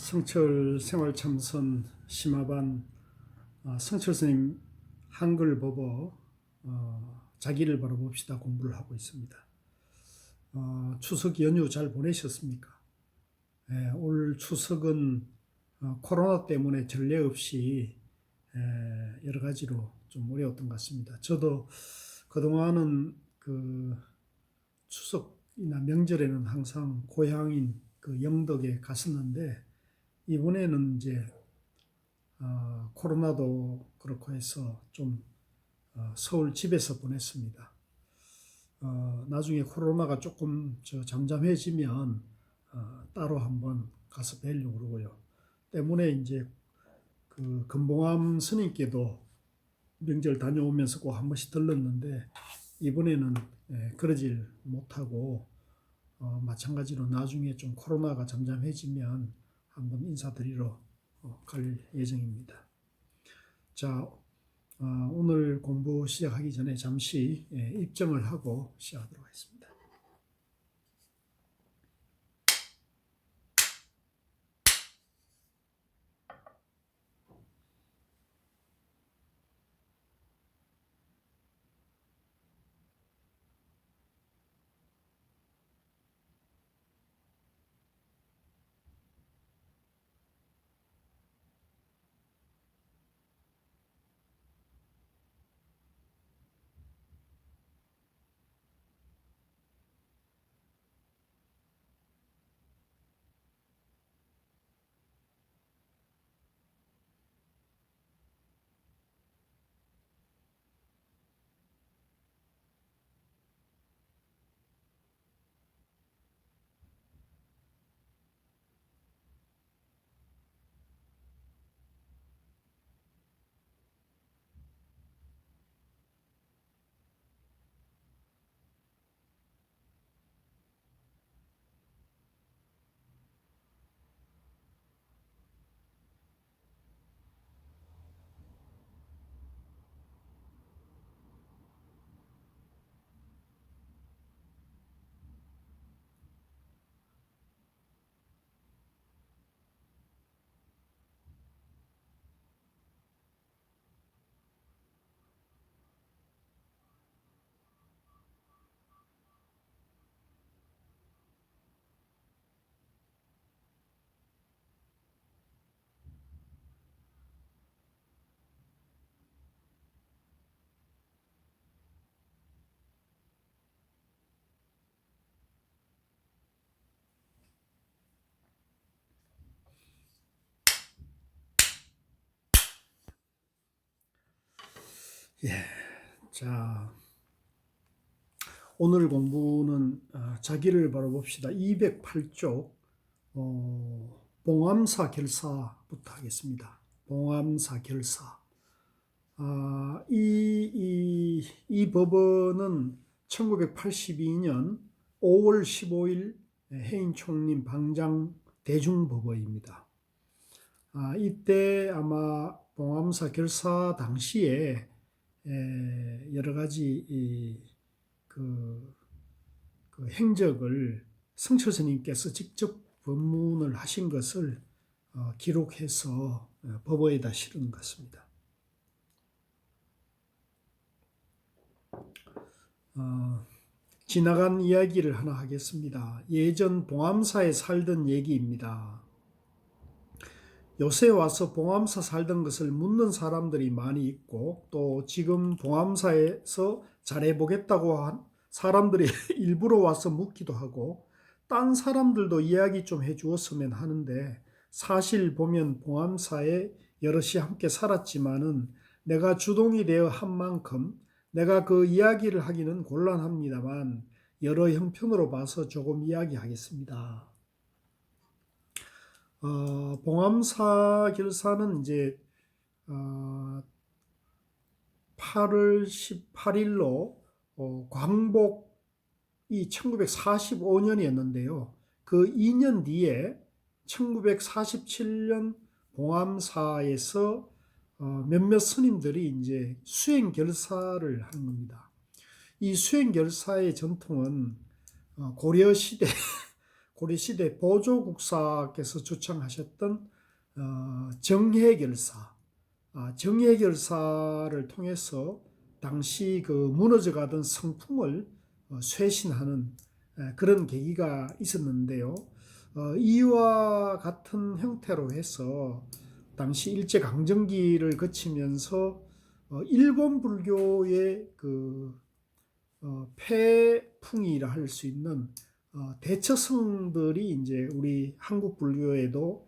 성철 생활참선 심화반 성철 스님 한글 법어 자기를 바라봅시다 공부를 하고 있습니다. 추석 연휴 잘 보내셨습니까? 올 추석은 코로나 때문에 전례 없이 여러 가지로 좀 어려웠던 것 같습니다. 저도 그동안은 그 추석이나 명절에는 항상 고향인 그 영덕에 갔었는데 이번에는 이제 코로나도 그렇고 해서 좀 서울 집에서 보냈습니다. 나중에 코로나가 조금 잠잠해지면 따로 한번 가서 뵈려고 그러고요. 때문에 이제 그 금봉암 스님께도 명절 다녀오면서 꼭 한 번씩 들렀는데 이번에는 그러질 못하고 마찬가지로 나중에 좀 코로나가 잠잠해지면 한번 인사드리러 갈 예정입니다. 자, 오늘 공부 시작하기 전에 잠시 입정을 하고 시작하도록 하겠습니다. 자, 오늘 공부는 자기를 바라봅시다. 208쪽 봉암사 결사부터 하겠습니다. 봉암사 결사. 이 법원은 1982년 5월 15일 해인 총림 방장 대중법원입니다. 이때 아마 봉암사 결사 당시에 여러 가지 그 행적을 성철 스님께서 직접 법문을 하신 것을 기록해서 법어에다 실은 것 같습니다. 지나간 이야기를 하나 하겠습니다. 예전 봉암사에 살던 얘기입니다. 요새 와서 봉암사 살던 것을 묻는 사람들이 많이 있고 또 지금 봉암사에서 잘해보겠다고 한 사람들이 일부러 와서 묻기도 하고 딴 사람들도 이야기 좀 해주었으면 하는데 사실 보면 봉암사에 여럿이 함께 살았지만은 내가 주동이 되어 한 만큼 내가 그 이야기를 하기는 곤란합니다만 여러 형편으로 봐서 조금 이야기하겠습니다. 봉암사 결사는 이제 8월 18일로 광복이 1945년이었는데요. 그 2년 뒤에 1947년 봉암사에서 몇몇 스님들이 이제 수행 결사를 하는 겁니다. 이 수행 결사의 전통은 고려 시대 고려시대 보조국사께서 주창하셨던 정회결사, 정회결사를 통해서 당시 그 무너져가던 성풍을 쇄신하는 그런 계기가 있었는데요. 이와 같은 형태로 해서 당시 일제강점기를 거치면서 일본 불교의 그 폐풍이라 할 수 있는 대처성들이 이제 우리 한국 불교에도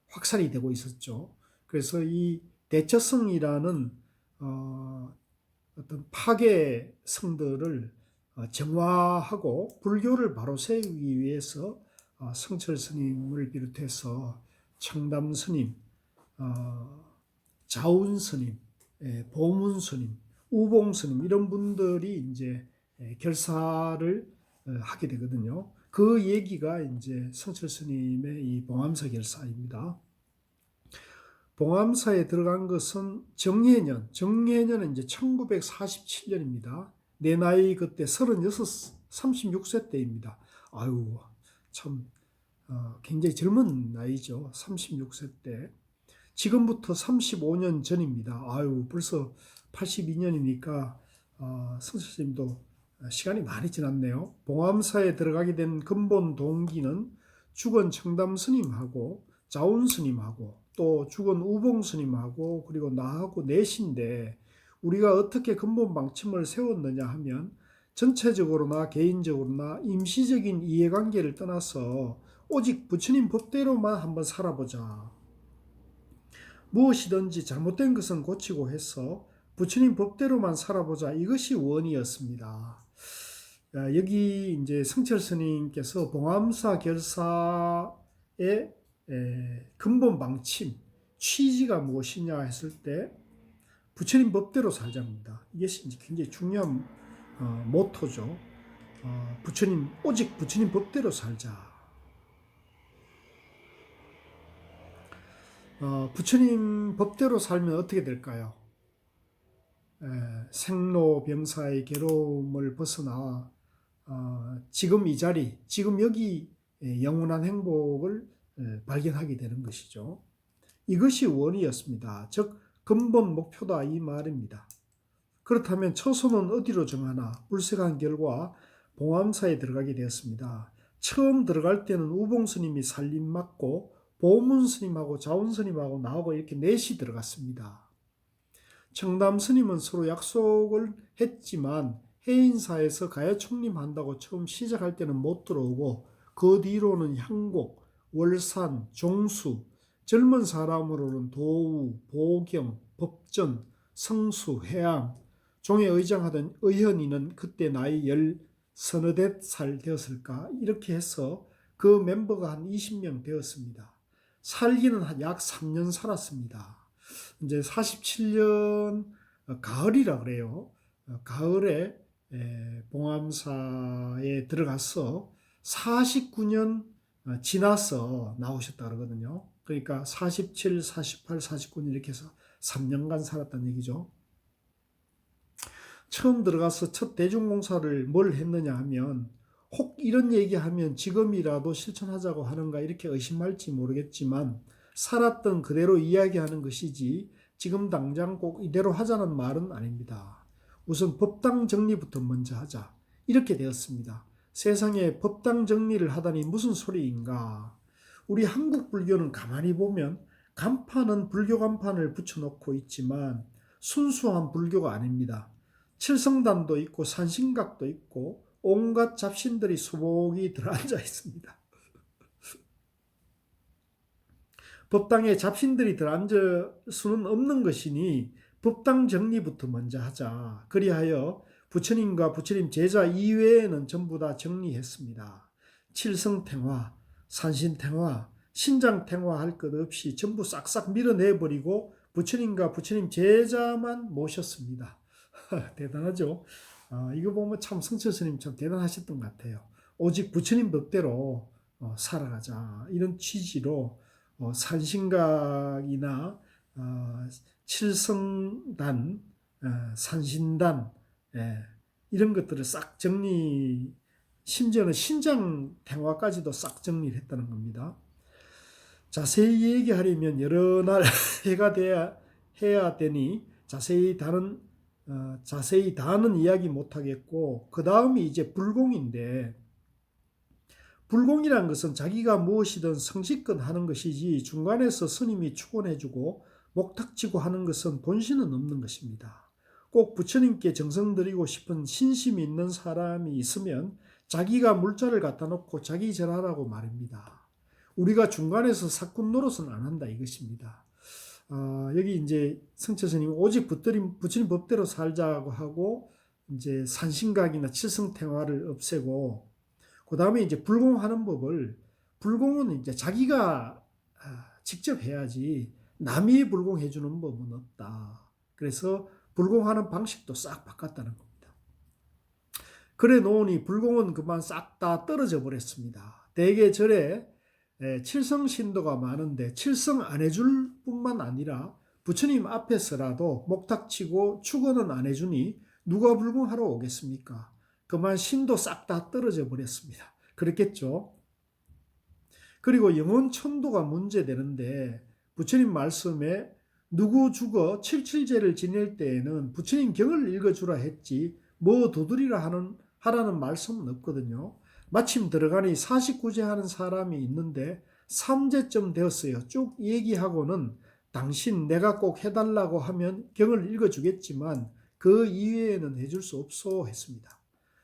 확산이 되고 있었죠. 그래서 이 대처성이라는 어떤 파괴 성들을 정화하고 불교를 바로 세우기 위해서 성철 스님을 비롯해서 청담 스님, 자운 스님, 보문 스님, 우봉 스님 이런 분들이 이제 결사를 하게 되거든요. 그 얘기가 이제 성철 스님의 이 봉암사 결사입니다. 봉암사에 들어간 것은 정해년은 이제 1947년입니다. 내 나이 그때 36세 때입니다. 아유, 참, 굉장히 젊은 나이죠. 36세 때. 지금부터 35년 전입니다. 아유, 벌써 82년이니까, 성철스님도 시간이 많이 지났네요. 봉암사에 들어가게 된 근본 동기는 죽은 청담 스님하고 자운 스님하고 또 죽은 우봉 스님하고 그리고 나하고 넷인데 우리가 어떻게 근본 방침을 세웠느냐 하면 전체적으로나 개인적으로나 임시적인 이해관계를 떠나서 오직 부처님 법대로만 한번 살아보자. 무엇이든지 잘못된 것은 고치고 해서 부처님 법대로만 살아보자. 이것이 원이었습니다. 여기 이제 성철 스님께서 봉암사 결사의 근본 방침, 취지가 무엇이냐 했을 때 부처님 법대로 살자입니다. 이것이 이제 굉장히 중요한 모토죠. 오직 부처님 법대로 살자. 부처님 법대로 살면 어떻게 될까요? 생로병사의 괴로움을 벗어나 지금 이 자리, 지금 여기 영원한 행복을 발견하게 되는 것이죠. 이것이 원이었습니다. 즉 근본 목표다 이 말입니다. 그렇다면 처소는 어디로 정하나 불색한 결과 봉암사에 들어가게 되었습니다. 처음 들어갈 때는 우봉 스님이 살림 맡고 보문 스님하고 자운 스님하고 나하고 이렇게 넷이 들어갔습니다. 청담 스님은 서로 약속을 했지만 해인사에서 가야 총림한다고 처음 시작할 때는 못 들어오고 그 뒤로는 향곡, 월산, 종수, 젊은 사람으로는 도우, 보경, 법전, 성수, 해양, 종에 의장하던 의현이는 그때 나이 10살 되었을까 이렇게 해서 그 멤버가 한 20명 되었습니다. 살기는 한 약 3년 살았습니다. 이제 47년 가을이라 그래요. 가을에 봉암사에 들어가서 49년 지나서 나오셨다 그러거든요. 그러니까 47, 48, 49년 이렇게 해서 3년간 살았다는 얘기죠. 처음 들어가서 첫 대중공사를 뭘 했느냐 하면 혹 이런 얘기하면 지금이라도 실천하자고 하는가 이렇게 의심할지 모르겠지만 살았던 그대로 이야기하는 것이지 지금 당장 꼭 이대로 하자는 말은 아닙니다. 우선 법당 정리부터 먼저 하자. 이렇게 되었습니다. 세상에 법당 정리를 하다니 무슨 소리인가. 우리 한국 불교는 가만히 보면 간판은 불교 간판을 붙여놓고 있지만 순수한 불교가 아닙니다. 칠성담도 있고 산신각도 있고 온갖 잡신들이 수복이 들어앉아 있습니다. 법당에 잡신들이 들어앉을 수는 없는 것이니 법당 정리부터 먼저 하자. 그리하여 부처님과 부처님 제자 이외에는 전부 다 정리했습니다. 칠성탱화, 산신탱화, 신장탱화 할 것 없이 전부 싹싹 밀어내버리고 부처님과 부처님 제자만 모셨습니다. 대단하죠? 이거 보면 참 성철 스님 참 대단하셨던 것 같아요. 오직 부처님 법대로 살아가자. 이런 취지로 산신각이나 칠성단, 산신단 이런 것들을 싹 정리하고 심지어는 신장 탱화까지도 싹 정리를 했다는 겁니다. 자세히 얘기하려면 여러 날 해가 돼야 해야 되니 자세히 다는 이야기 못하겠고, 그 다음이 이제 불공인데, 불공이란 것은 자기가 무엇이든 성실껏 하는 것이지 중간에서 스님이 축원해주고 목탁치고 하는 것은 본신은 없는 것입니다. 꼭 부처님께 정성 드리고 싶은 신심이 있는 사람이 있으면 자기가 물자를 갖다 놓고 자기 절하라고 말입니다. 우리가 중간에서 사꾼 노릇은 안 한다 이것입니다. 여기 이제 성철 스님이 오직 부처님 법대로 살자고 하고, 이제 산신각이나 칠성탱화를 없애고, 그 다음에 이제 불공하는 법을, 불공은 이제 자기가 직접 해야지 남이 불공해 주는 법은 없다. 그래서 불공하는 방식도 싹 바꿨다는 겁니다. 그래 놓으니 불공은 그만 싹 다 떨어져 버렸습니다. 대개 절에 칠성신도가 많은데 칠성 안 해줄 뿐만 아니라 부처님 앞에서라도 목탁치고 축원은 안 해주니 누가 불공하러 오겠습니까? 그만 신도 싹 다 떨어져 버렸습니다. 그렇겠죠? 그리고 영혼천도가 문제되는데, 부처님 말씀에 누구 죽어 칠칠제를 지낼 때에는 부처님 경을 읽어주라 했지 뭐 도드리라 하라는 말씀은 없거든요. 마침 들어가니 49제 하는 사람이 있는데 3제쯤 되었어요. 쭉 얘기하고는 당신 내가 꼭 해달라고 하면 경을 읽어주겠지만 그 이외에는 해줄 수 없소 했습니다.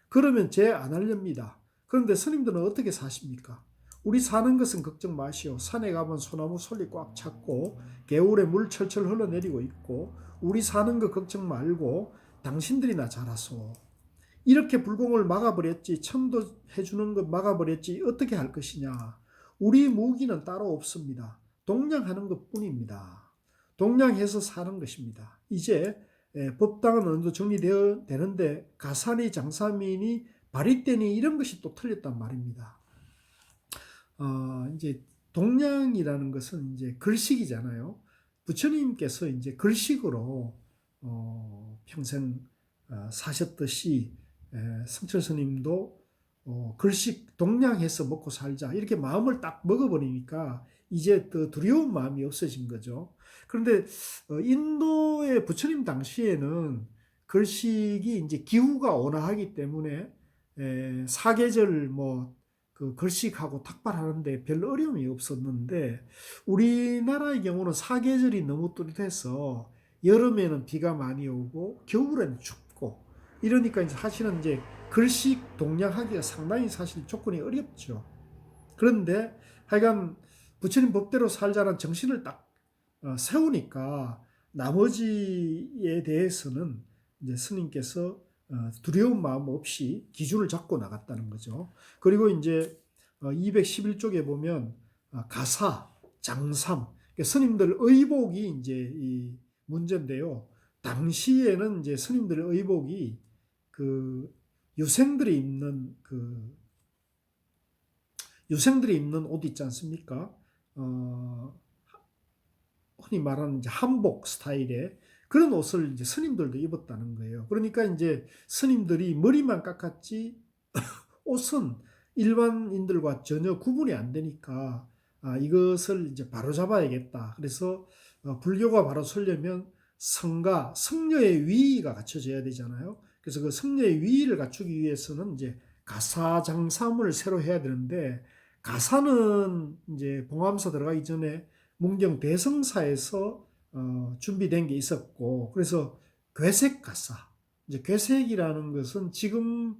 그러면 제 안 하렵니다. 그런데 스님들은 어떻게 사십니까? 우리 사는 것은 걱정 마시오. 산에 가면 소나무 솔이 꽉 찼고 개울에 물 철철 흘러내리고 있고 우리 사는 거 걱정 말고 당신들이나 잘하소. 이렇게 불공을 막아버렸지, 천도 해주는 것 막아버렸지 어떻게 할 것이냐. 우리 무기는 따로 없습니다. 동냥하는 것뿐입니다. 동냥해서 사는 것입니다. 이제 법당은 어느 정도 정리되는데 가산이 장사민이 바리떼니 이런 것이 또 틀렸단 말입니다. 이제 동냥이라는 것은 이제 글식이잖아요. 부처님께서 이제 글식으로 평생 사셨듯이 성철 스님도 글식 동냥해서 먹고 살자 이렇게 마음을 딱 먹어버리니까 이제 더 두려운 마음이 없어진 거죠. 그런데 인도의 부처님 당시에는 글식이 이제 기후가 온화하기 때문에 사계절 그 글식하고 탁발하는데 별 어려움이 없었는데, 우리나라의 경우는 사계절이 너무 뚜렷해서 여름에는 비가 많이 오고 겨울에는 춥고 이러니까 사실은 이제 글식 동냥하기가 상당히 사실 조건이 어렵죠. 그런데 하여간 부처님 법대로 살자는 정신을 딱 세우니까 나머지에 대해서는 이제 스님께서 두려운 마음 없이 기준을 잡고 나갔다는 거죠. 그리고 이제 211쪽에 보면 가사, 장삼, 그러니까 스님들 의복이 이제 이 문제인데요. 당시에는 이제 스님들의 의복이 그 유생들이 입는 옷 있지 않습니까? 흔히 말하는 이제 한복 스타일의 그런 옷을 이제 스님들도 입었다는 거예요. 그러니까 이제 스님들이 머리만 깎았지 옷은 일반인들과 전혀 구분이 안 되니까 이것을 이제 바로 잡아야겠다. 그래서 불교가 바로 서려면 성가, 성녀의 위가 갖춰져야 되잖아요. 그래서 그 성녀의 위를 갖추기 위해서는 이제 가사장삼을 새로 해야 되는데, 가사는 이제 봉암사 들어가기 전에 문경 대성사에서 준비된 게 있었고, 그래서 괴색 가사, 이제 괴색이라는 것은 지금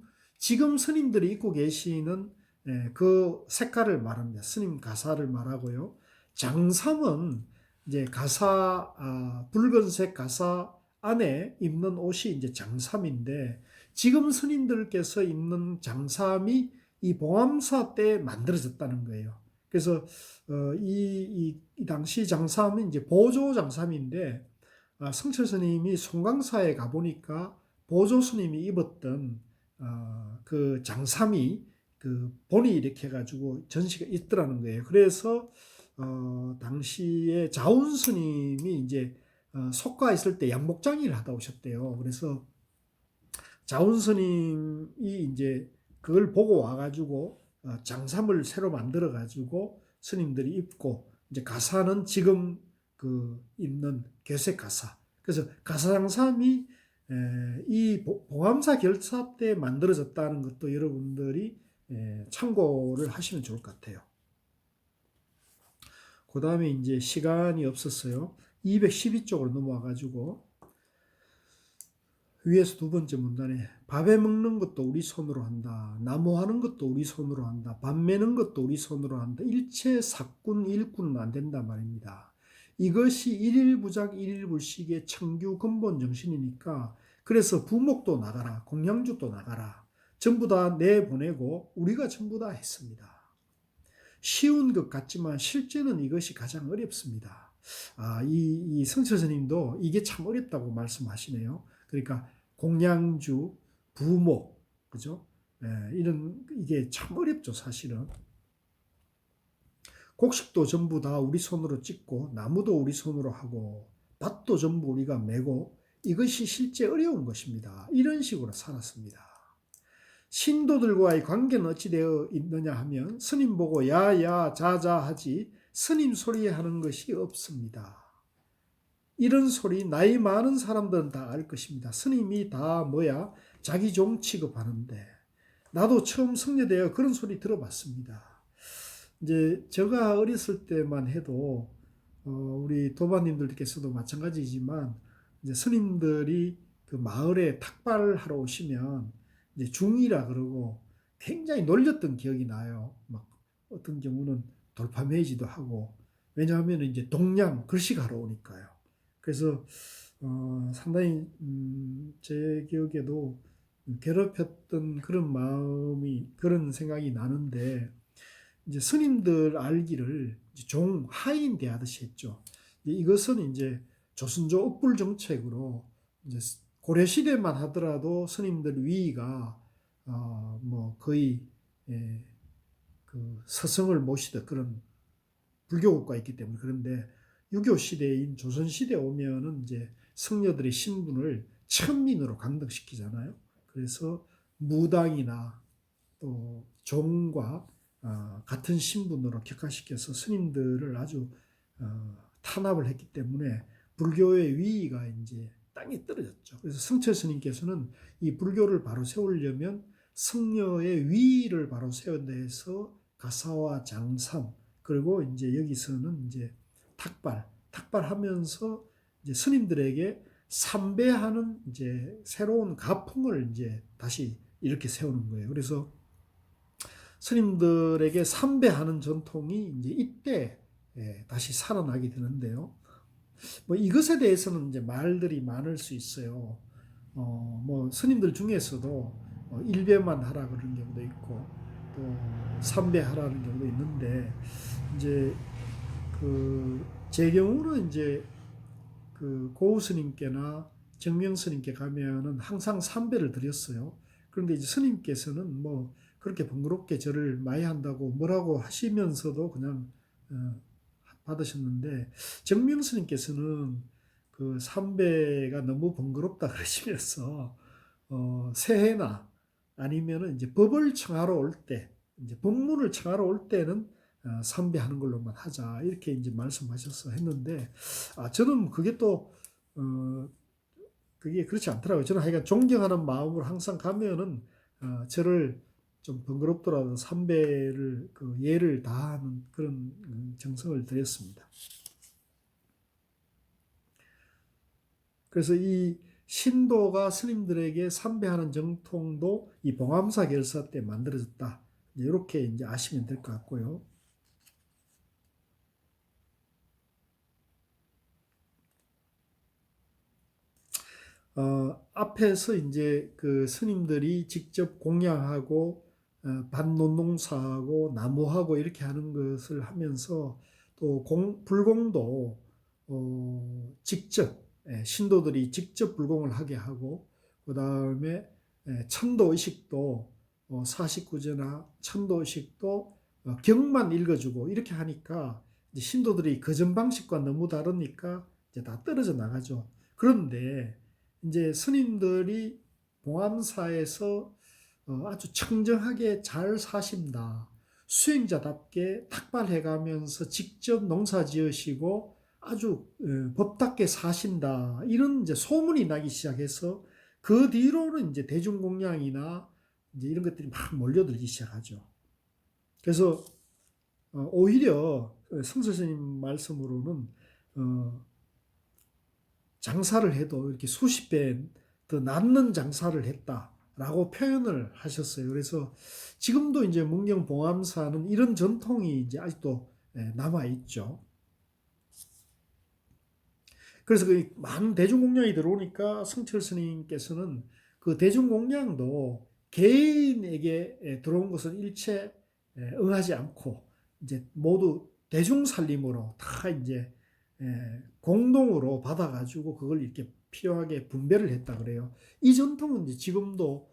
스님들이 입고 계시는 그 색깔을 말합니다. 스님 가사를 말하고요. 장삼은 이제 가사, 붉은색 가사 안에 입는 옷이 이제 장삼인데, 지금 스님들께서 입는 장삼이 이 봉암사 때 만들어졌다는 거예요. 그래서 이 당시 장삼은 이제 보조 장삼인데, 성철 스님이 송강사에 가보니까 보조 스님이 입었던 그 장삼이 그 본이 이렇게 해가지고 전시가 있더라는 거예요. 그래서 당시에 자운 스님이 이제 속가 있을 때 양목장의를 하다 오셨대요. 그래서 자운 스님이 이제 그걸 보고 와가지고 장삼을 새로 만들어가지고 스님들이 입고 이제 가사는 지금 그 입는 괴색 가사. 그래서 가사장삼이 이 봉암사 결사 때 만들어졌다는 것도 여러분들이 참고를 하시면 좋을 것 같아요. 그 다음에 이제 시간이 없었어요. 212쪽으로 넘어와가지고 위에서 두 번째 문단에 밥에 먹는 것도 우리 손으로 한다. 나무하는 것도 우리 손으로 한다. 밥 매는 것도 우리 손으로 한다. 일체 사꾼 일꾼은 안 된다 말입니다. 이것이 일일부작 일일불식의 청규 근본 정신이니까 그래서 부목도 나가라. 공양주도 나가라. 전부 다 내보내고 우리가 전부 다 했습니다. 쉬운 것 같지만 실제는 이것이 가장 어렵습니다. 이 성철 스님도 이게 참 어렵다고 말씀하시네요. 그러니까 공양주, 부목, 그죠? 이게 참 어렵죠, 사실은. 곡식도 전부 다 우리 손으로 찍고 나무도 우리 손으로 하고 밭도 전부 우리가 메고 이것이 실제 어려운 것입니다. 이런 식으로 살았습니다. 신도들과의 관계는 어찌 되어 있느냐 하면 스님 보고 야야 자자 하지 스님 소리 하는 것이 없습니다. 이런 소리 나이 많은 사람들은 다 알 것입니다. 스님이 다 뭐야 자기 종 취급하는데 나도 처음 성례되어 그런 소리 들어봤습니다. 이제 제가 어렸을 때만 해도 우리 도반님들께서도 마찬가지지만 이제 스님들이 그 마을에 탁발하러 오시면 이제 중이라 그러고 굉장히 놀렸던 기억이 나요. 막 어떤 경우는 돌파매지도 하고 왜냐하면 이제 동양 글씨가러 오니까요. 그래서 상당히 제 기억에도 괴롭혔던 그런 마음이 그런 생각이 나는데 이제 스님들 알기를 이제 종 하인 대하듯이 했죠. 이것은 이제 조선조 억불 정책으로 이제 고려 시대만 하더라도 스님들 위가 뭐 거의 그 서성을 모시듯 그런 불교국가 있기 때문에 그런데 유교 시대인 조선 시대 오면은 이제 성녀들의 신분을 천민으로 강등시키잖아요. 그래서 무당이나 또 종과 같은 신분으로 격화시켜서 스님들을 아주 탄압을 했기 때문에 불교의 위위가 이제 땅에 떨어졌죠. 그래서 성철 스님께서는 이 불교를 바로 세우려면 성녀의 위위를 바로 세운다 해서 가사와 장삼 그리고 이제 여기서는 이제 탁발하면서 이제 스님들에게 삼배하는 이제 새로운 가풍을 이제 다시 이렇게 세우는 거예요. 그래서 스님들에게 삼배하는 전통이 이제 이때 다시 살아나게 되는데요. 뭐 이것에 대해서는 이제 말들이 많을 수 있어요. 뭐 스님들 중에서도 일배만 하라 그런 경우도 있고 또 삼배하라는 경우도 있는데 이제 제 경우는 이제 그 고우 스님께나 정명 스님께 가면은 항상 삼배를 드렸어요. 그런데 이제 스님께서는 뭐 그렇게 번거롭게 저를 많이 한다고 뭐라고 하시면서도 그냥 받으셨는데 정명 스님께서는 그 삼배가 너무 번거롭다 그러시면서 새해나 아니면은 이제 법을 청하러 올 때 이제 법문을 청하러 올 때는 삼배하는 걸로만 하자 이렇게 이제 말씀하셔서 했는데 저는 그게 또 그게 그렇지 않더라고요. 저는 하여간 존경하는 마음으로 항상 가면은 저를 좀 번거롭더라도 삼배를 그 예를 다하는 그런 정성을 드렸습니다. 그래서 이 신도가 스님들에게 삼배하는 정통도 이 봉암사 결사 때 만들어졌다. 이렇게 이제 아시면 될 것 같고요. 앞에서 이제 그 스님들이 직접 공양하고 밭논농사하고 나무하고 이렇게 하는 것을 하면서 또 불공도 직접 신도들이 직접 불공을 하게 하고 그 다음에 천도의식도 49제나 천도의식도 경만 읽어주고 이렇게 하니까 이제 신도들이 그전 방식과 너무 다르니까 이제 다 떨어져 나가죠. 그런데 이제 스님들이 봉암사에서 아주 청정하게 잘 사신다. 수행자답게 탁발해가면서 직접 농사 지으시고 아주 법답게 사신다. 이런 이제 소문이 나기 시작해서 그 뒤로는 이제 대중공양이나 이제 이런 것들이 막 몰려들기 시작하죠. 그래서 오히려 성서스님 말씀으로는 장사를 해도 이렇게 수십 배 더 낫는 장사를 했다라고 표현을 하셨어요. 그래서 지금도 이제 문경봉암사는 이런 전통이 이제 아직도 남아 있죠. 그래서 그 많은 대중공양이 들어오니까 성철 스님께서는 그 대중공양도 개인에게 들어온 것은 일체 응하지 않고 이제 모두 대중살림으로 다 이제 공동으로 받아가지고 그걸 이렇게 필요하게 분배를 했다 그래요. 이 전통은 이제 지금도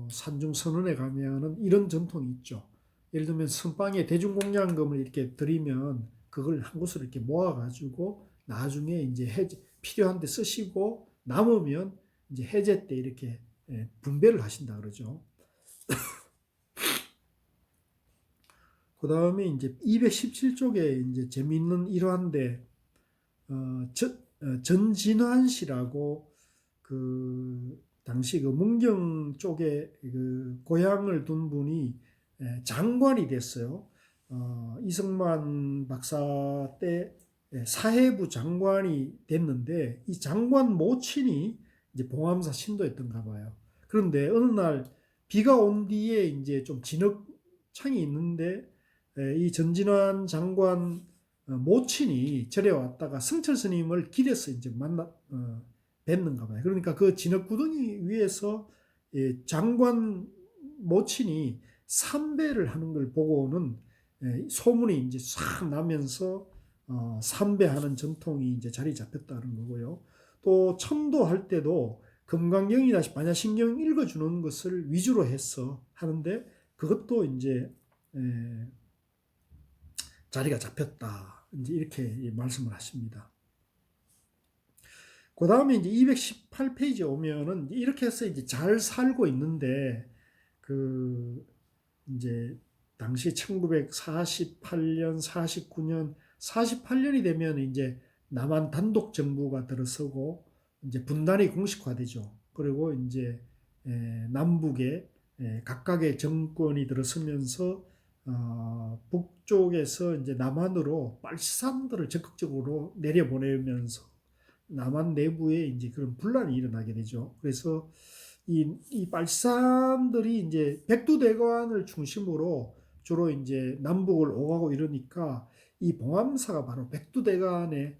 산중선언에 가면은 이런 전통이 있죠. 예를 들면 선방에 대중공양금을 이렇게 드리면 그걸 한 곳으로 이렇게 모아가지고 나중에 이제 필요한 데 쓰시고 남으면 이제 해제 때 이렇게 분배를 하신다 그러죠. 그 다음에 이제 217쪽에 이제 재미있는 일화인데, 전진환 씨라고 그 당시 그 문경 쪽에 그 고향을 둔 분이 장관이 됐어요. 이승만 박사 때 사회부 장관이 됐는데 이 장관 모친이 이제 봉암사 신도였던가 봐요. 그런데 어느 날 비가 온 뒤에 이제 좀 진흙창이 있는데 이 전진환 장관 모친이 절에 왔다가 성철 스님을 길에서 이제 뵀는가 봐요. 그러니까 그 진흙구덩이 위에서 장관 모친이 삼배를 하는 걸 보고는 소문이 이제 싹 나면서 삼배하는 전통이 이제 자리 잡혔다는 거고요. 또 천도할 때도 금강경이나 반야신경 읽어주는 것을 위주로 해서 하는데 그것도 이제 자리가 잡혔다. 이제 이렇게 말씀을 하십니다. 그 다음에 이제 218페이지 오면은 이렇게 해서 이제 잘 살고 있는데 그 이제 당시 1948년, 49년, 48년이 되면 이제 남한 단독 정부가 들어서고 이제 분단이 공식화되죠. 그리고 이제 남북에 각각의 정권이 들어서면서 북쪽에서 이제 남한으로 빨치산들을 적극적으로 내려보내면서 남한 내부에 이제 그런 분란이 일어나게 되죠. 그래서 이 빨치산들이 이제 백두대간을 중심으로 주로 이제 남북을 오가고 이러니까 이 봉암사가 바로 백두대간의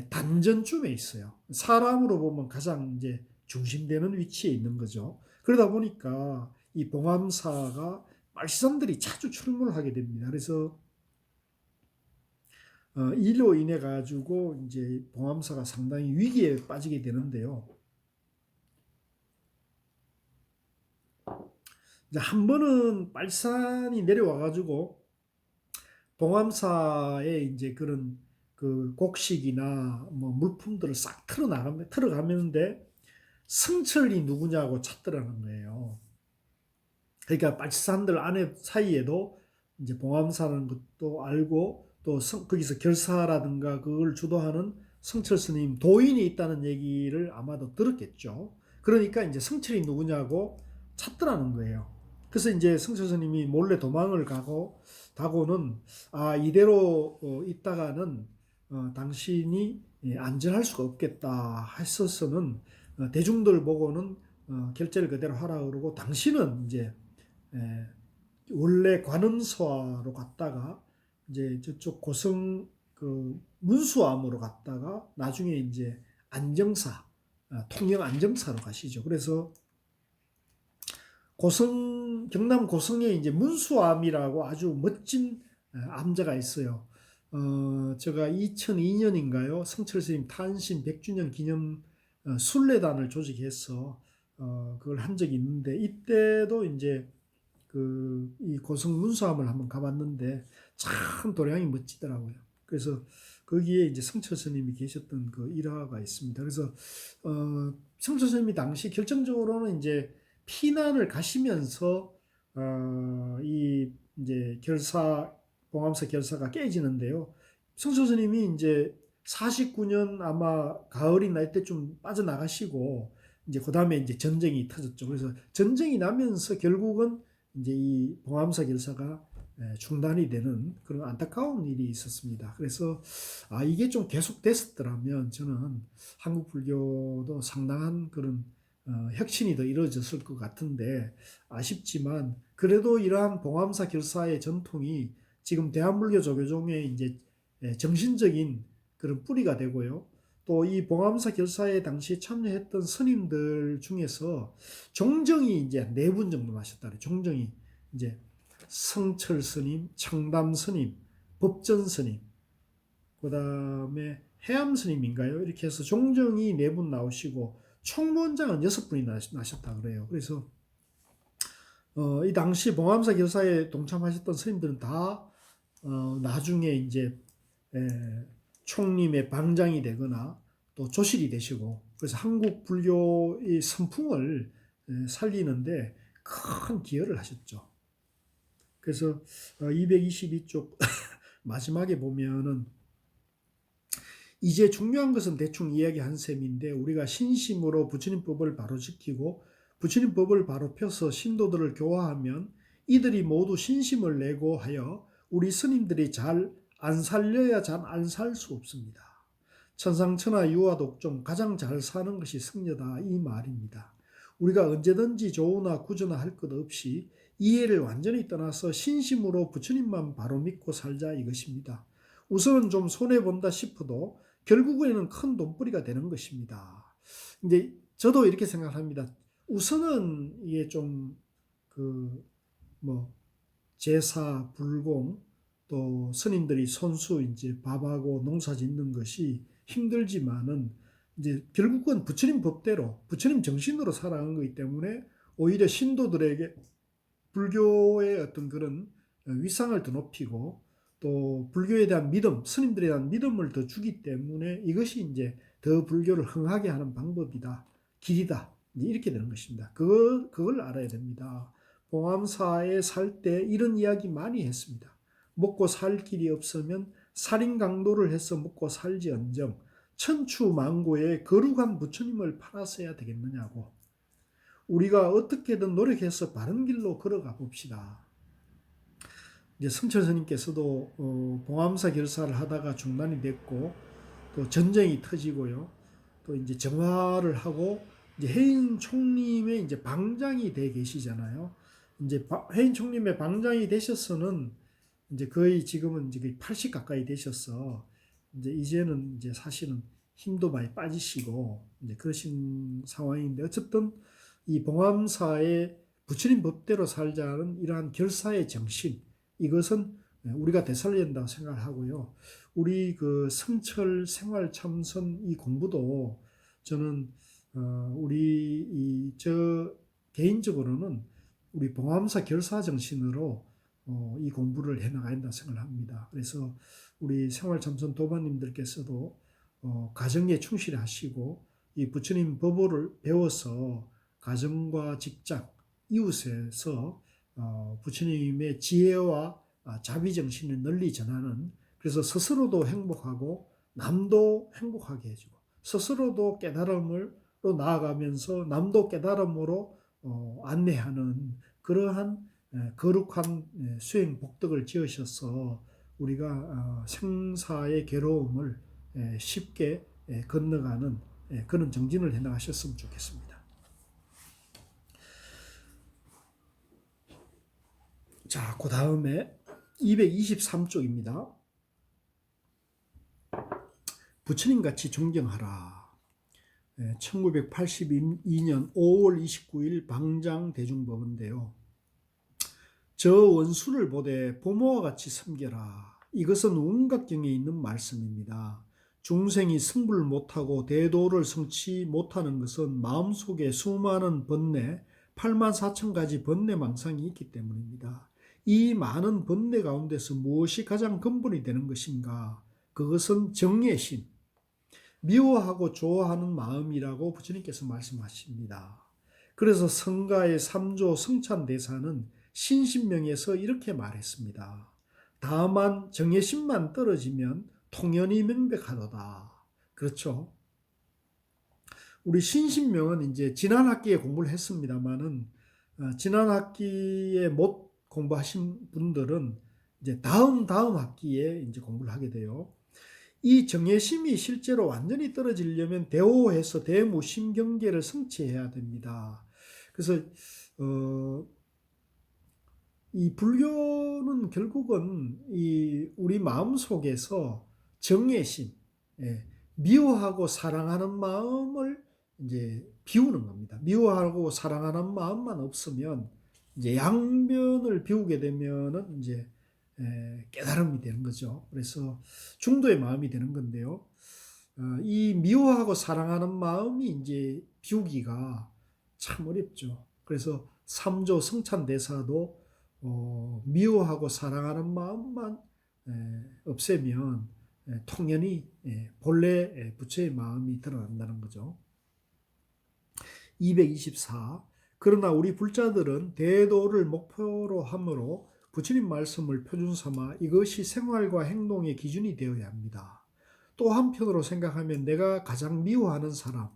단전쯤에 있어요. 사람으로 보면 가장 이제 중심되는 위치에 있는 거죠. 그러다 보니까 이 봉암사가 말씀들이 자주 출몰을 하게 됩니다. 그래서 이로 인해 가지고 이제 봉암사가 상당히 위기에 빠지게 되는데요. 이제 한 번은 빨산이 내려와 가지고 봉암사에 이제 그런 그 곡식이나 뭐 물품들을 싹 틀어가는데 성철이 누구냐고 찾더라는 거예요. 그러니까 빨치산들 안에 사이에도 이제 봉암사라는 것도 알고 또 거기서 결사라든가 그걸 주도하는 성철 스님 도인이 있다는 얘기를 아마도 들었겠죠. 그러니까 이제 성철이 누구냐고 찾더라는 거예요. 그래서 이제 성철 스님이 몰래 도망을 가고는 이대로 있다가는 당신이 안전할 수가 없겠다 했었서는 대중들 보고는 결제를 그대로 하라 그러고 당신은 이제 원래 관음소로 갔다가 이제 저쪽 고성 그 문수암으로 갔다가 나중에 이제 안정사 통영 안정사로 가시죠. 그래서 경남 고성에 이제 문수암이라고 아주 멋진 암자가 있어요. 제가 2002년인가요? 성철 스님 탄신 100주년 기념 순례단을 조직해서 그걸 한 적이 있는데 이때도 이제 이 고성 문수암을 한번 가봤는데 참 도량이 멋지더라고요. 그래서 거기에 이제 성철 스님이 계셨던 그 일화가 있습니다. 그래서 성철 스님이 당시 결정적으로는 이제 피난을 가시면서 이 이제 봉암사 결사가 깨지는데요. 성철 스님이 이제 49년 아마 가을이 날 때쯤 빠져나가시고 이제 그다음에 이제 전쟁이 터졌죠. 그래서 전쟁이 나면서 결국은 이제 이 봉암사 결사가 중단이 되는 그런 안타까운 일이 있었습니다. 그래서 이게 좀 계속됐었더라면 저는 한국 불교도 상당한 그런 혁신이 더 이루어졌을 것 같은데 아쉽지만 그래도 이러한 봉암사 결사의 전통이 지금 대한불교 조계종의 이제 정신적인 그런 뿌리가 되고요. 또 이 봉암사 결사에 당시 참여했던 스님들 중에서 종정이 이제 4분 정도 나셨다. 종정이 이제 성철 스님, 청담 스님, 법전 스님, 그 다음에 해암 스님인가요? 이렇게 해서 종정이 4분 나오시고 총무원장은 6분이 나셨다 그래요. 그래서 이 당시 봉암사 결사에 동참하셨던 스님들은 다 나중에 이제 총림의 방장이 되거나 또 조실이 되시고 그래서 한국 불교의 선풍을 살리는데 큰 기여를 하셨죠. 그래서 222쪽 마지막에 보면은 이제 중요한 것은 대충 이야기한 셈인데 우리가 신심으로 부처님 법을 바로 지키고 부처님 법을 바로 펴서 신도들을 교화하면 이들이 모두 신심을 내고 하여 우리 스님들이 잘 안 살려야 잘 안 살 수 없습니다. 천상천하 유아독종 가장 잘 사는 것이 승려다 이 말입니다. 우리가 언제든지 조우나 구조나 할 것 없이 이해를 완전히 떠나서 신심으로 부처님만 바로 믿고 살자 이것입니다. 우선은 좀 손해본다 싶어도 결국에는 큰 돈벌이가 되는 것입니다. 이제 저도 이렇게 생각합니다. 우선은 이게 좀 제사, 불공, 또 스님들이 손수 이제 밥하고 농사 짓는 것이 힘들지만은 이제 결국은 부처님 법대로 부처님 정신으로 살아가는 거기 때문에 오히려 신도들에게 불교의 어떤 그런 위상을 더 높이고 또 불교에 대한 믿음, 스님들에 대한 믿음을 더 주기 때문에 이것이 이제 더 불교를 흥하게 하는 방법이다, 길이다, 이렇게 되는 것입니다. 그걸 알아야 됩니다. 봉암사에 살 때 이런 이야기 많이 했습니다. 먹고 살 길이 없으면 살인 강도를 해서 먹고 살지언정 천추만고에 거룩한 부처님을 팔았어야 되겠느냐고. 우리가 어떻게든 노력해서 바른 길로 걸어가 봅시다. 이제 성철 스님께서도 봉암사 결사를 하다가 중단이 됐고 또 전쟁이 터지고요. 또 이제 정화를 하고 이제 해인 총림의 이제 방장이 돼 계시잖아요. 이제 해인 총림의 방장이 되셔서는 이제 거의 지금은 이제 80 가까이 되셔서 이제는 이제 사실은 힘도 많이 빠지시고 이제 그러신 상황인데 어쨌든 이 봉암사의 부처님 법대로 살자는 이러한 결사의 정신 이것은 우리가 되살려야 된다고 생각하고요. 우리 그 성철 생활 참선 이 공부도 저는 저 개인적으로는 우리 봉암사 결사 정신으로 이 공부를 해나가야 된다고 생각합니다. 그래서 우리 생활참선 도반님들께서도 가정에 충실하시고 이 부처님 법을 배워서 가정과 직장, 이웃에서 부처님의 지혜와 자비정신을 널리 전하는 그래서 스스로도 행복하고 남도 행복하게 해주고 스스로도 깨달음으로 나아가면서 남도 깨달음으로 안내하는 그러한 거룩한 수행 복덕을 지으셔서 우리가 생사의 괴로움을 쉽게 건너가는 그런 정진을 해나가셨으면 좋겠습니다. 자, 그 다음에 223쪽입니다. 부처님같이 존경하라. 1982년 5월 29일 방장 대중법인데요. 저 원수를 보되 부모와 같이 섬겨라. 이것은 운각경에 있는 말씀입니다. 중생이 승부를 못하고 대도를 성취 못하는 것은 마음속에 수많은 번뇌, 84,000가지 번뇌망상이 있기 때문입니다. 이 많은 번뇌 가운데서 무엇이 가장 근본이 되는 것인가? 그것은 정예심, 미워하고 좋아하는 마음이라고 부처님께서 말씀하십니다. 그래서 성가의 3조 성찬대사는 신신명에서 이렇게 말했습니다. 다만 정예심만 떨어지면 통연이 명백하도다. 그렇죠. 우리 신신명은 이제 지난 학기에 공부를 했습니다만은 지난 학기에 못 공부하신 분들은 이제 다음 학기에 이제 공부를 하게 돼요. 이 정예심이 실제로 완전히 떨어지려면 대오해서 대무심경계를 성취해야 됩니다. 그래서 이 불교는 결국은 이 우리 마음 속에서 정예심, 미워하고 사랑하는 마음을 이제 비우는 겁니다. 미워하고 사랑하는 마음만 없으면 이제 양면을 비우게 되면은 이제 깨달음이 되는 거죠. 그래서 중도의 마음이 되는 건데요. 이 미워하고 사랑하는 마음이 이제 비우기가 참 어렵죠. 그래서 3조 성찬대사도 미워하고 사랑하는 마음만 없애면 통연히 본래 부처의 마음이 드러난다는 거죠. 224. 그러나 우리 불자들은 대도를 목표로 하므로 부처님 말씀을 표준 삼아 이것이 생활과 행동의 기준이 되어야 합니다. 또 한편으로 생각하면 내가 가장 미워하는 사람,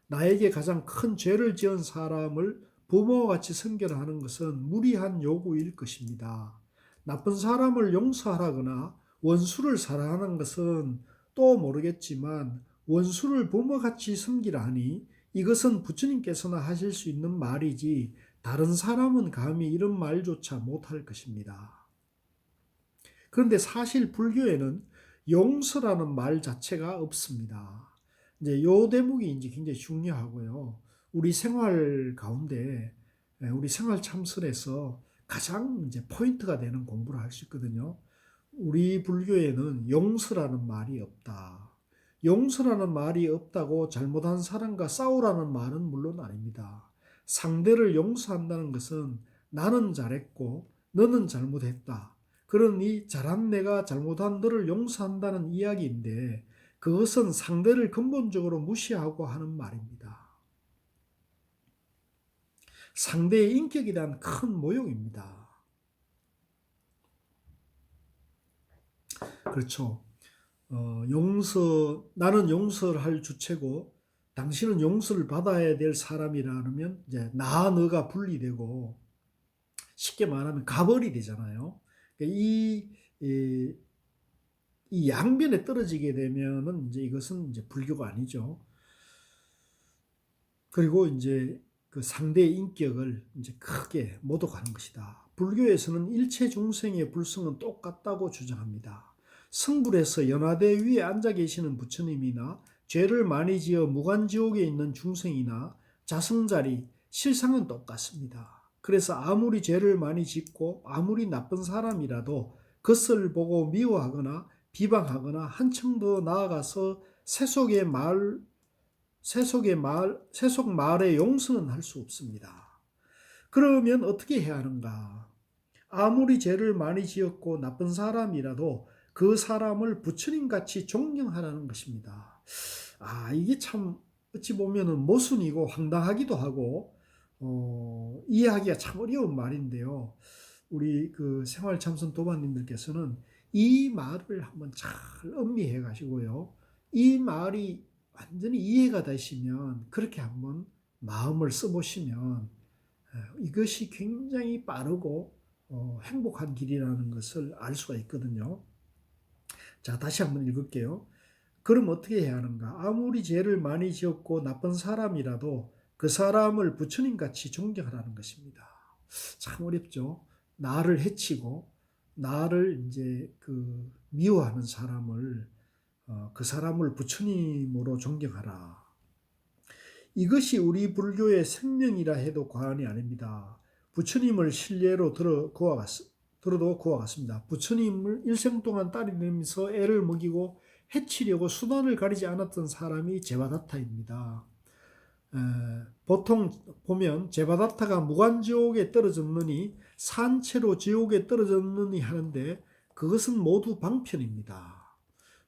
나에게 가장 큰 죄를 지은 사람을 부모와 같이 선결하는 것은 무리한 요구일 것입니다. 나쁜 사람을 용서하라거나 원수를 사랑하는 것은 또 모르겠지만 원수를 부모같이 섬기라 하니 이것은 부처님께서나 하실 수 있는 말이지 다른 사람은 감히 이런 말조차 못할 것입니다. 그런데 사실 불교에는 용서라는 말 자체가 없습니다. 이제 요 대목이 이제 굉장히 중요하고요. 우리 생활 가운데 우리 생활 참선에서 가장 이제 포인트가 되는 공부를 할 수 있거든요. 우리 불교에는 용서라는 말이 없다. 용서라는 말이 없다고 잘못한 사람과 싸우라는 말은 물론 아닙니다. 상대를 용서한다는 것은 나는 잘했고 너는 잘못했다. 그러니 잘한 내가 잘못한 너를 용서한다는 이야기인데 그것은 상대를 근본적으로 무시하고 하는 말입니다. 상대의 인격에 대한 큰 모욕입니다. 그렇죠. 나는 용서를 할 주체고 당신은 용서를 받아야 될 사람이라면 이제 나 너가 분리되고 쉽게 말하면 가벌이 되잖아요. 그러니까 이 양변에 떨어지게 되면은 이제 이것은 이제 불교가 아니죠. 그리고 이제 그 상대의 인격을 이제 크게 모독하는 것이다. 불교에서는 일체 중생의 불성은 똑같다고 주장합니다. 성불에서 연화대 위에 앉아 계시는 부처님이나 죄를 많이 지어 무간지옥에 있는 중생이나 자성자리, 실상은 똑같습니다. 그래서 아무리 죄를 많이 짓고 아무리 나쁜 사람이라도 그것을 보고 미워하거나 비방하거나 한층 더 나아가서 세속 마을의 용서는 할 수 없습니다. 그러면 어떻게 해야 하는가? 아무리 죄를 많이 지었고 나쁜 사람이라도 그 사람을 부처님같이 존경하라는 것입니다. 이게 참 어찌 보면은 모순이고 황당하기도 하고 이해하기가 참 어려운 말인데요. 우리 그 생활참선 도반님들께서는 이 말을 한번 잘 음미해 가시고요. 이 말이 완전히 이해가 되시면 그렇게 한번 마음을 써보시면 이것이 굉장히 빠르고 행복한 길이라는 것을 알 수가 있거든요. 자, 다시 한번 읽을게요. 그럼 어떻게 해야 하는가? 아무리 죄를 많이 지었고 나쁜 사람이라도 그 사람을 부처님같이 존경하라는 것입니다. 참 어렵죠. 나를 해치고 나를 이제 그 미워하는 사람을 그 사람을 부처님으로 존경하라. 이것이 우리 불교의 생명이라 해도 과언이 아닙니다. 부처님을 신뢰로 들어도 그와 같습니다. 부처님을 일생 동안 따르면서 애를 먹이고 해치려고 수단을 가리지 않았던 사람이 제바다타입니다. 보통 보면 제바다타가 무간지옥에 떨어졌느니 산채로 지옥에 떨어졌느니 하는데 그것은 모두 방편입니다.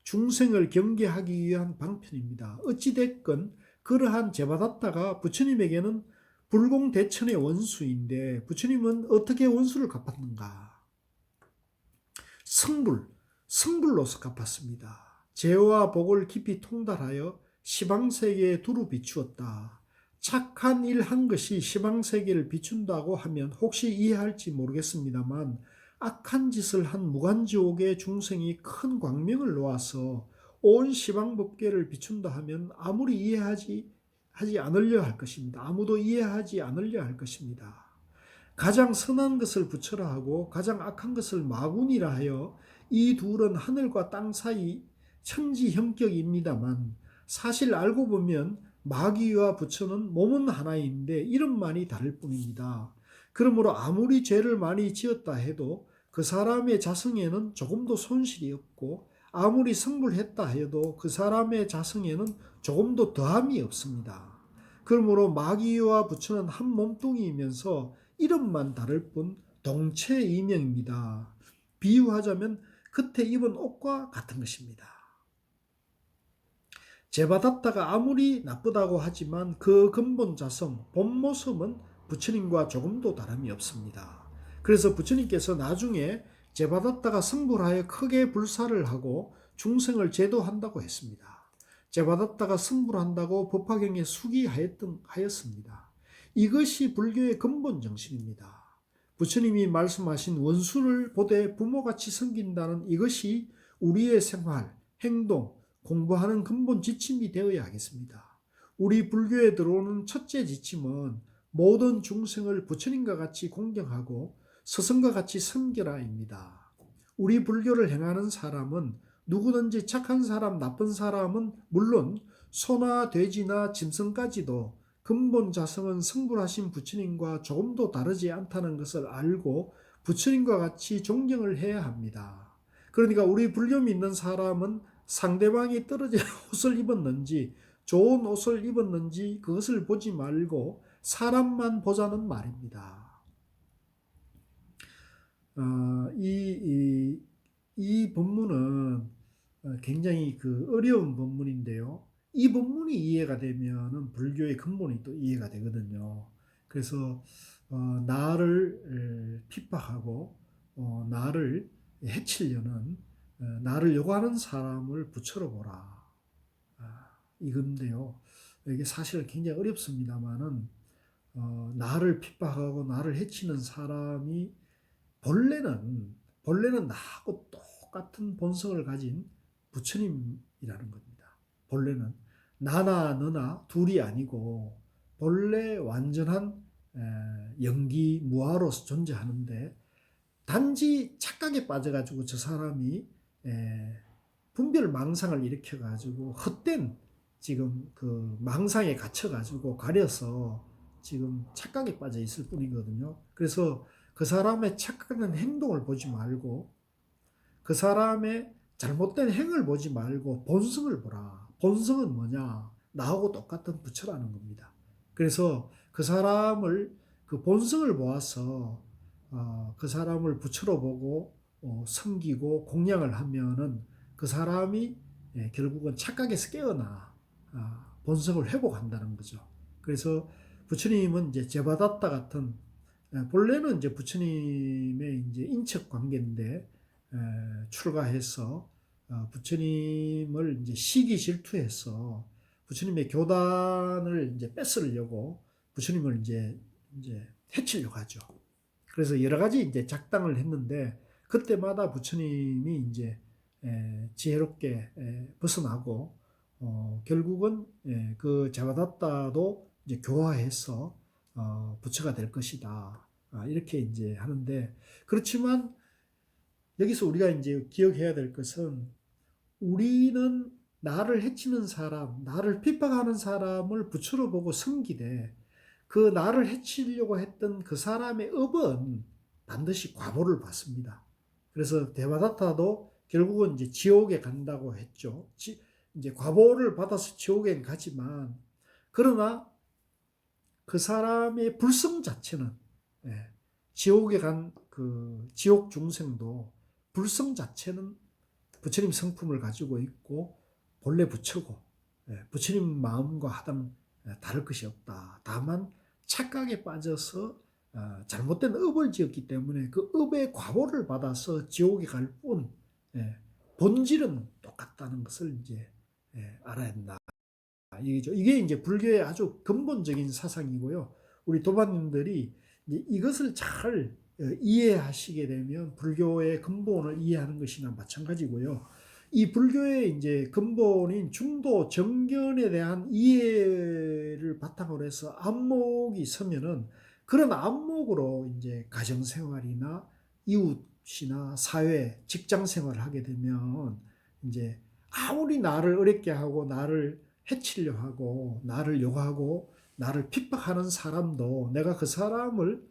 중생을 경계하기 위한 방편입니다. 어찌됐건 그러한 제바다타가 부처님에게는 불공대천의 원수인데 부처님은 어떻게 원수를 갚았는가? 성불로서 갚았습니다. 죄와 복을 깊이 통달하여 시방세계에 두루 비추었다. 착한 일 한 것이 시방세계를 비춘다고 하면 혹시 이해할지 모르겠습니다만 악한 짓을 한 무간지옥의 중생이 큰 광명을 놓아서 온 시방법계를 비춘다 하면 아무리 하지 않으려 할 것입니다. 아무도 이해하지 않으려 할 것입니다. 가장 선한 것을 부처라 하고 가장 악한 것을 마군이라 하여 이 둘은 하늘과 땅 사이 천지형격입니다만 사실 알고 보면 마귀와 부처는 몸은 하나인데 이름만이 다를 뿐입니다. 그러므로 아무리 죄를 많이 지었다 해도 그 사람의 자성에는 조금도 손실이 없고 아무리 성불했다 해도 그 사람의 자성에는 조금도 더함이 없습니다. 그러므로 마귀와 부처는 한 몸뚱이이면서 이름만 다를 뿐 동체이명입니다. 비유하자면 겉에 입은 옷과 같은 것입니다. 죄받았다가 아무리 나쁘다고 하지만 그 근본 자성, 본 모습은 부처님과 조금도 다름이 없습니다. 그래서 부처님께서 나중에 죄받았다가 성불하여 크게 불사를 하고 중생을 제도한다고 했습니다. 죄받았다가 성불한다고 법화경에 수기하였습니다. 이것이 불교의 근본 정신입니다. 부처님이 말씀하신 원수를 보되 부모같이 섬긴다는 이것이 우리의 생활, 행동, 공부하는 근본 지침이 되어야 하겠습니다. 우리 불교에 들어오는 첫째 지침은 모든 중생을 부처님과 같이 공경하고 스승과 같이 섬기라입니다. 우리 불교를 행하는 사람은 누구든지 착한 사람, 나쁜 사람은 물론 소나 돼지나 짐승까지도 근본 자성은 성불하신 부처님과 조금도 다르지 않다는 것을 알고 부처님과 같이 존경을 해야 합니다. 그러니까 우리 불교 믿는 사람은 상대방이 떨어진 옷을 입었는지 좋은 옷을 입었는지 그것을 보지 말고 사람만 보자는 말입니다. 이 법문은 굉장히 어려운 법문인데요. 이 법문이 이해가 되면 불교의 근본이 또 이해가 되거든요. 그래서 나를 핍박하고 나를 해치려는 나를 요구하는 사람을 부처로 보라. 이건데요. 이게 사실 굉장히 어렵습니다만은 나를 핍박하고 나를 해치는 사람이 본래는 나하고 똑같은 본성을 가진 부처님이라는 겁니다. 본래는 나나 너나 둘이 아니고 본래 완전한 영기 무아로서 존재하는데 단지 착각에 빠져가지고 저 사람이 분별 망상을 일으켜가지고 헛된 지금 그 망상에 갇혀가지고 가려서 지금 착각에 빠져 있을 뿐이거든요. 그래서 그 사람의 착각된 행동을 보지 말고 그 사람의 잘못된 행을 보지 말고 본성을 보라. 본성은 뭐냐? 나하고 똑같은 부처라는 겁니다. 그래서 그 사람을 그 본성을 보아서 그 사람을 부처로 보고 섬기고 공양을 하면은 그 사람이 결국은 착각에서 깨어나 본성을 회복한다는 거죠. 그래서 부처님은 이제 제바다타 같은 본래는 이제 부처님의 이제 인척 관계인데 출가해서 부처님을 이제 시기 질투해서 부처님의 교단을 이제 뺏으려고 부처님을 이제 해치려고 하죠. 그래서 여러 가지 이제 작당을 했는데 그때마다 부처님이 이제 지혜롭게 벗어나고 결국은 그 자바다타도 이제 교화해서 부처가 될 것이다. 이렇게 이제 하는데 그렇지만 여기서 우리가 이제 기억해야 될 것은 우리는 나를 해치는 사람, 나를 핍박하는 사람을 부처로 보고 섬기되 그 나를 해치려고 했던 그 사람의 업은 반드시 과보를 받습니다. 그래서 데바다타도 결국은 이제 지옥에 간다고 했죠. 이제 과보를 받아서 지옥에 가지만 그러나 그 사람의 불성 자체는 지옥에 간 그 지옥 중생도 불성 자체는 부처님 성품을 가지고 있고 본래 부처고 부처님 마음과 하등 다를 것이 없다. 다만 착각에 빠져서 잘못된 업을 지었기 때문에 그 업의 과보를 받아서 지옥에 갈 뿐, 본질은 똑같다는 것을 이제 알아야 된다. 이게 이제 불교의 아주 근본적인 사상이고요. 우리 도반님들이 이것을 잘 이해하시게 되면 불교의 근본을 이해하는 것이나 마찬가지고요. 이 불교의 이제 근본인 중도 정견에 대한 이해를 바탕으로 해서 안목이 서면은 그런 안목으로 이제 가정생활이나 이웃이나 사회, 직장생활을 하게 되면 이제 아무리 나를 어렵게 하고 나를 해치려 하고 나를 욕하고 나를 핍박하는 사람도 내가 그 사람을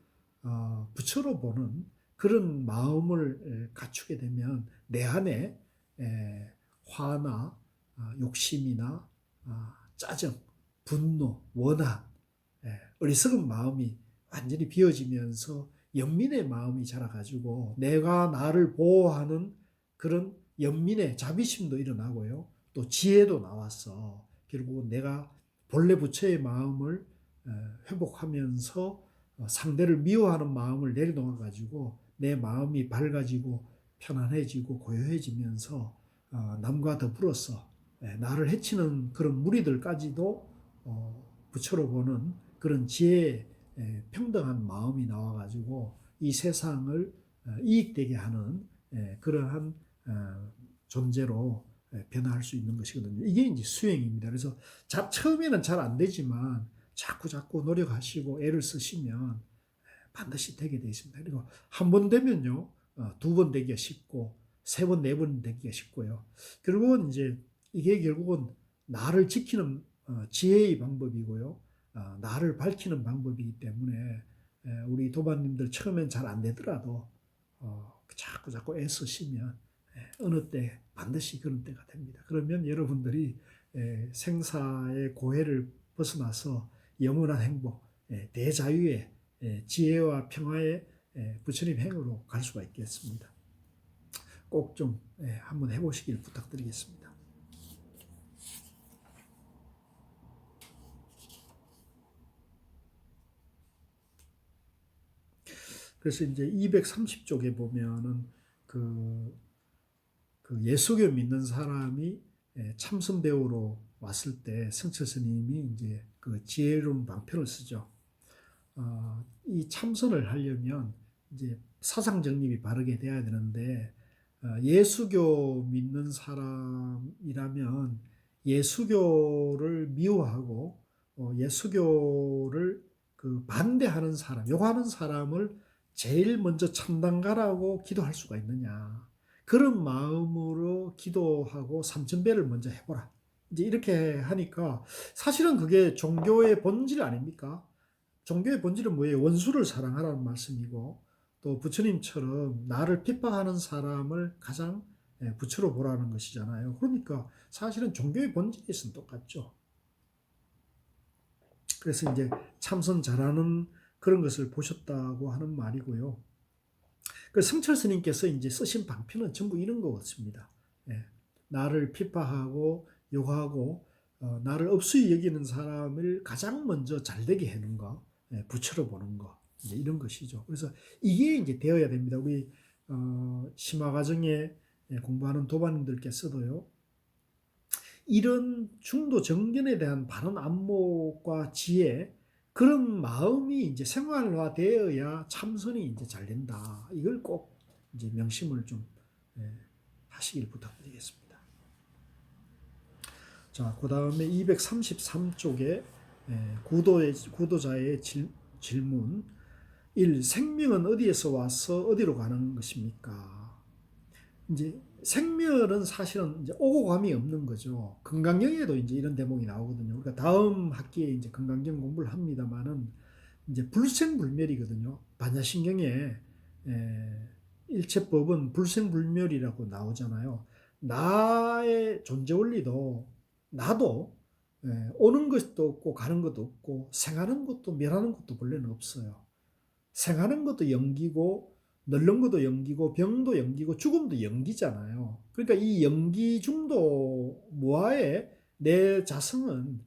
부처로 보는 그런 마음을 갖추게 되면 내 안에 화나 욕심이나 짜증, 분노, 원한, 어리석은 마음이 완전히 비어지면서 연민의 마음이 자라가지고 내가 나를 보호하는 그런 연민의 자비심도 일어나고요. 또 지혜도 나왔어. 결국은 내가 본래 부처의 마음을 회복하면서 상대를 미워하는 마음을 내려놓아 가지고 내 마음이 밝아지고 편안해지고 고요해지면서 남과 더불어서 나를 해치는 그런 무리들까지도 부처로 보는 그런 지혜의 평등한 마음이 나와 가지고 이 세상을 이익되게 하는 그러한 존재로 변화할 수 있는 것이거든요. 이게 이제 수행입니다. 그래서 처음에는 잘 안 되지만 자꾸 노력하시고 애를 쓰시면 반드시 되게 되어 있습니다. 그리고 한 번 되면요, 두 번 되기가 쉽고, 세 번, 네 번 되기가 쉽고요. 결국은 이제 이게 결국은 나를 지키는 지혜의 방법이고요. 나를 밝히는 방법이기 때문에 우리 도반님들 처음엔 잘 안 되더라도 자꾸 애쓰시면 어느 때 반드시 그런 때가 됩니다. 그러면 여러분들이 생사의 고해를 벗어나서 영원한 행복, 대자유의 지혜와 평화의 부처님 행으로 갈 수가 있겠습니다. 꼭 좀 한번 해보시길 부탁드리겠습니다. 그래서 이제 230쪽에 보면은 그 예수교 믿는 사람이 참선 배우러 왔을 때 성철 스님이 이제 그 지혜로운 방편을 쓰죠. 이 참선을 하려면 이제 사상 정립이 바르게 돼야 되는데 예수교 믿는 사람이라면 예수교를 미워하고 예수교를 그 반대하는 사람, 욕하는 사람을 제일 먼저 참당가라고 기도할 수가 있느냐. 그런 마음으로 기도하고 삼천배를 먼저 해보라. 이제 이렇게 하니까 사실은 그게 종교의 본질 아닙니까? 종교의 본질은 뭐예요? 원수를 사랑하라는 말씀이고 또 부처님처럼 나를 핍박하는 사람을 가장 부처로 보라는 것이잖아요. 그러니까 사실은 종교의 본질에서는 똑같죠. 그래서 이제 참선 잘하는 그런 것을 보셨다고 하는 말이고요. 그 성철 스님께서 이제 쓰신 방편은 전부 이런 것 같습니다. 나를 핍박하고 욕하고 나를 업수히 여기는 사람을 가장 먼저 잘되게 하는 거, 부처로 보는 거, 이제 이런 것이죠. 그래서 이게 이제 되어야 됩니다. 우리 심화 과정에 공부하는 도반님들께서도요. 이런 중도 정견에 대한 바른 안목과 지혜, 그런 마음이 이제 생활화되어야 참선이 이제 잘 된다. 이걸 꼭 이제 명심을 좀 하시길 부탁드리겠습니다. 자, 그 다음에 233쪽에 구도자의 질문 1. 생명은 어디에서 와서 어디로 가는 것입니까? 이제 생멸은 사실은 이제 오고 감이 없는 거죠. 건강경에도 이제 이런 대목이 나오거든요. 그러니까 다음 학기에 이제 건강경 공부를 합니다만은 이제 불생불멸이거든요. 반야신경에 일체법은 불생불멸이라고 나오잖아요. 나의 존재 원리도 나도 오는 것도 없고 가는 것도 없고 생하는 것도 멸하는 것도 본래는 없어요. 생하는 것도 연기고 늙는 것도 연기고 병도 연기고 죽음도 연기잖아요. 그러니까 이 연기 중도 무아의 내 자성은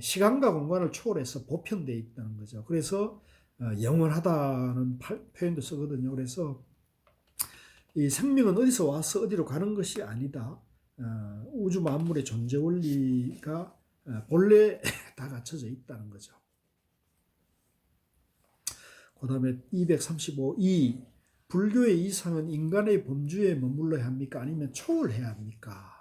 시간과 공간을 초월해서 보편되어 있다는 거죠. 그래서 영원하다는 표현도 쓰거든요. 그래서 이 생명은 어디서 와서 어디로 가는 것이 아니다. 우주 만물의 존재 원리가 본래 다 갖춰져 있다는 거죠. 그 다음에 235. 불교의 이상은 인간의 범주에 머물러야 합니까? 아니면 초월해야 합니까?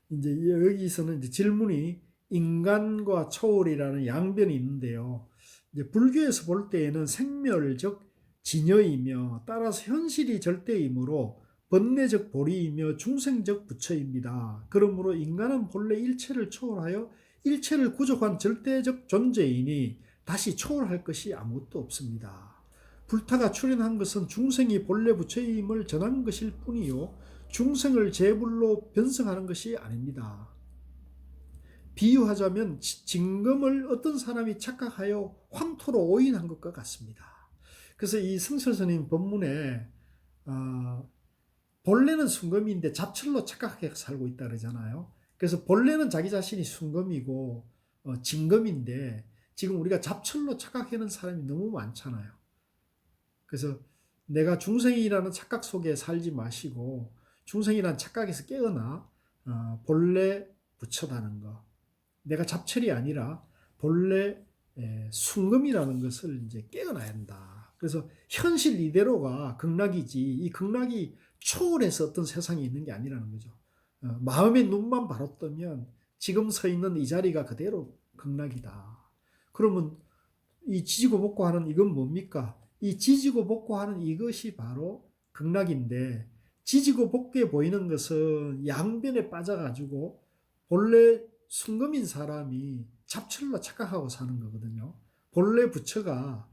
이제 여기서는 이제 질문이 인간과 초월이라는 양변이 있는데요. 이제 불교에서 볼 때에는 생멸적 진여이며 따라서 현실이 절대이므로 번뇌적 보리이며 중생적 부처입니다. 그러므로 인간은 본래 일체를 초월하여 일체를 구족한 절대적 존재이니 다시 초월할 것이 아무것도 없습니다. 불타가 출현한 것은 중생이 본래 부처임을 전한 것일 뿐이요 중생을 제불로 변성하는 것이 아닙니다. 비유하자면 징검을 어떤 사람이 착각하여 황토로 오인한 것과 같습니다. 그래서 이 성철스님 법문에 본래는 순검인데 잡철로 착각하게 살고 있다 그러잖아요. 그래서 본래는 자기 자신이 순검이고 징검인데 지금 우리가 잡철로 착각하는 사람이 너무 많잖아요. 그래서 내가 중생이라는 착각 속에 살지 마시고 중생이라는 착각에서 깨어나 본래 부처다는 것. 내가 잡철이 아니라 본래 순금이라는 것을 이제 깨어나야 한다. 그래서 현실 이대로가 극락이지 이 극락이 초월해서 어떤 세상이 있는 게 아니라는 거죠. 마음의 눈만 바로 뜨면 지금 서 있는 이 자리가 그대로 극락이다. 그러면 이 지지고 볶고하는 이건 뭡니까? 이 지지고 볶고하는 이것이 바로 극락인데 지지고 볶게 보이는 것은 양변에 빠져가지고 본래 순금인 사람이 잡철로 착각하고 사는 거거든요. 본래 부처가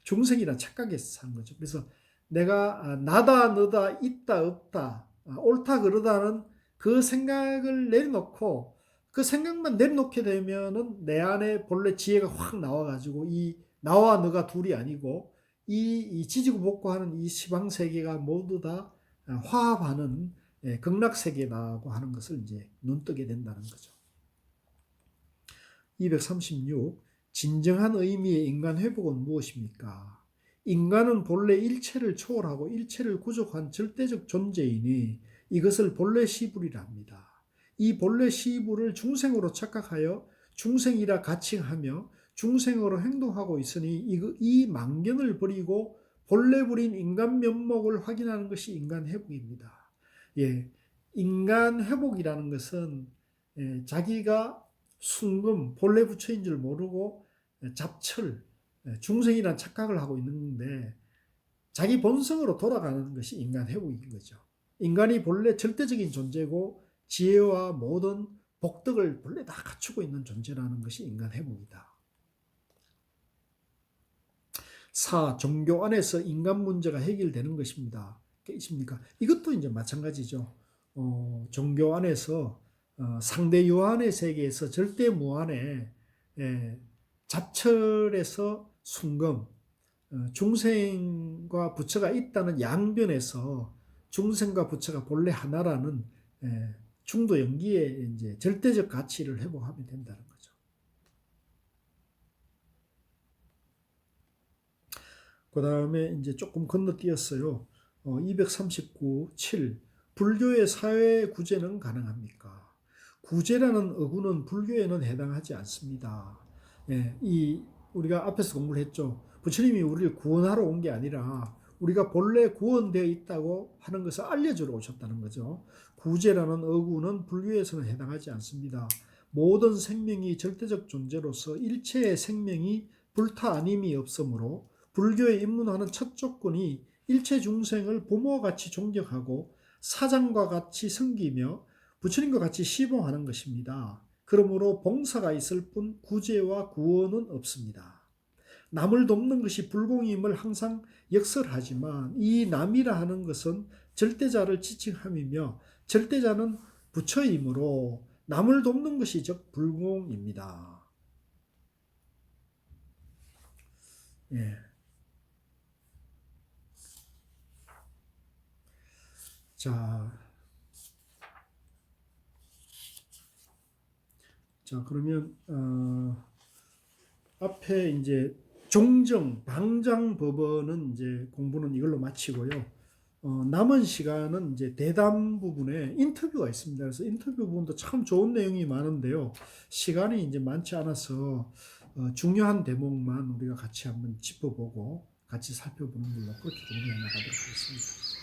중생이란 착각에서 사는 거죠. 그래서 내가 나다 너다 있다 없다 옳다 그르다는 그 생각을 내려놓고 그 생각만 내려놓게 되면은 내 안에 본래 지혜가 확 나와가지고 이 나와 너가 둘이 아니고 이 지지고 볶고하는 이 시방 세계가 모두 다 화합하는 극락 세계라고 하는 것을 이제 눈뜨게 된다는 거죠. 236. 진정한 의미의 인간 회복은 무엇입니까? 인간은 본래 일체를 초월하고 일체를 구족한 절대적 존재이니 이것을 본래 시불이라 합니다. 이 본래 시불을 중생으로 착각하여 중생이라 가칭하며 중생으로 행동하고 있으니 이 망견을 버리고 본래 부린 인간 면목을 확인하는 것이 인간 회복입니다. 인간 회복이라는 것은 자기가 순금, 본래 부처인 줄 모르고 잡철, 중생이란 착각을 하고 있는데 자기 본성으로 돌아가는 것이 인간 회복인 거죠. 인간이 본래 절대적인 존재고 지혜와 모든 복덕을 본래 다 갖추고 있는 존재라는 것이 인간 회복이다. 4. 종교 안에서 인간 문제가 해결되는 것입니다. 있습니까? 이것도 이제 마찬가지죠. 종교 안에서 상대 요한의 세계에서 절대 무한의 잡철에서 순금, 중생과 부처가 있다는 양변에서 중생과 부처가 본래 하나라는 중도 연기의 이제 절대적 가치를 회복하면 된다는 거죠. 그 다음에 이제 조금 건너뛰었어요. 239, 7. 불교의 사회 구제는 가능합니까? 구제라는 어구는 불교에는 해당하지 않습니다. 우리가 앞에서 공부를 했죠. 부처님이 우리를 구원하러 온 게 아니라 우리가 본래 구원되어 있다고 하는 것을 알려주러 오셨다는 거죠. 구제라는 어구는 불교에서는 해당하지 않습니다. 모든 생명이 절대적 존재로서 일체의 생명이 불타 아님이 없으므로 불교에 입문하는 첫 조건이 일체 중생을 부모와 같이 존경하고 사장과 같이 섬기며 부처님과 같이 시봉하는 것입니다. 그러므로 봉사가 있을 뿐 구제와 구원은 없습니다. 남을 돕는 것이 불공임을 항상 역설하지만 이 남이라 하는 것은 절대자를 지칭함이며 절대자는 부처이므로 남을 돕는 것이 즉 불공입니다. 자, 자, 그러면 앞에 이제 종정, 방장 법원은 이제 공부는 이걸로 마치고요. 남은 시간은 이제 대담 부분에 인터뷰가 있습니다. 그래서 인터뷰 부분도 참 좋은 내용이 많은데요. 시간이 이제 많지 않아서 중요한 대목만 우리가 같이 한번 짚어보고 같이 살펴보는 걸로 그렇게 공부해 나가도록 하겠습니다.